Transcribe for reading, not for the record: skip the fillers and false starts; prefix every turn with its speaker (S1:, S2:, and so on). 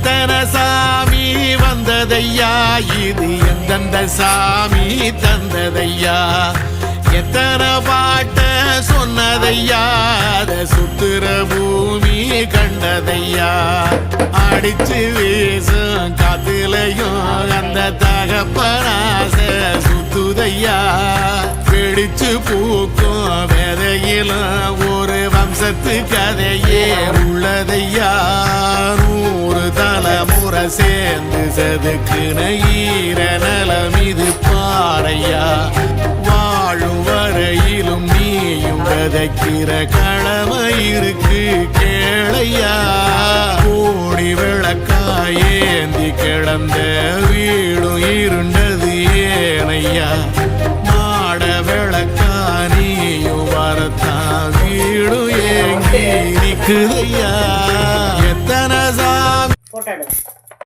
S1: எத்தனை சாமி வந்ததையா, இது எந்தெந்த சாமி தந்ததையா, எத்தனை பாட்ட சொன்னதையா, அத சுத்துற பூமி கண்டதையா, அடிச்சு வீசும் காத்துலையும் அந்த தகப்பனாச சுத்துதையா, வெடிச்சு பூக்கும் வேதையிலும் ஒரு வம்சத்து கதையே உள்ளதையா, 100 தலைமுறை சேர்ந்து செதுக்குன ஈர நலம் இது பாறையா, வாழும் வரையிலும் நீயும் விதைக்கிற கடமை இருக்கு கேளையா, கோடி விளக்காயேந்தி கிடந்த வீடும் இருண்டது ஏனையா, மாட விளக்கா நீயும் வரத்தான் வீடும் ஏங்கி நிக்குதையா, எத்தனை சாமி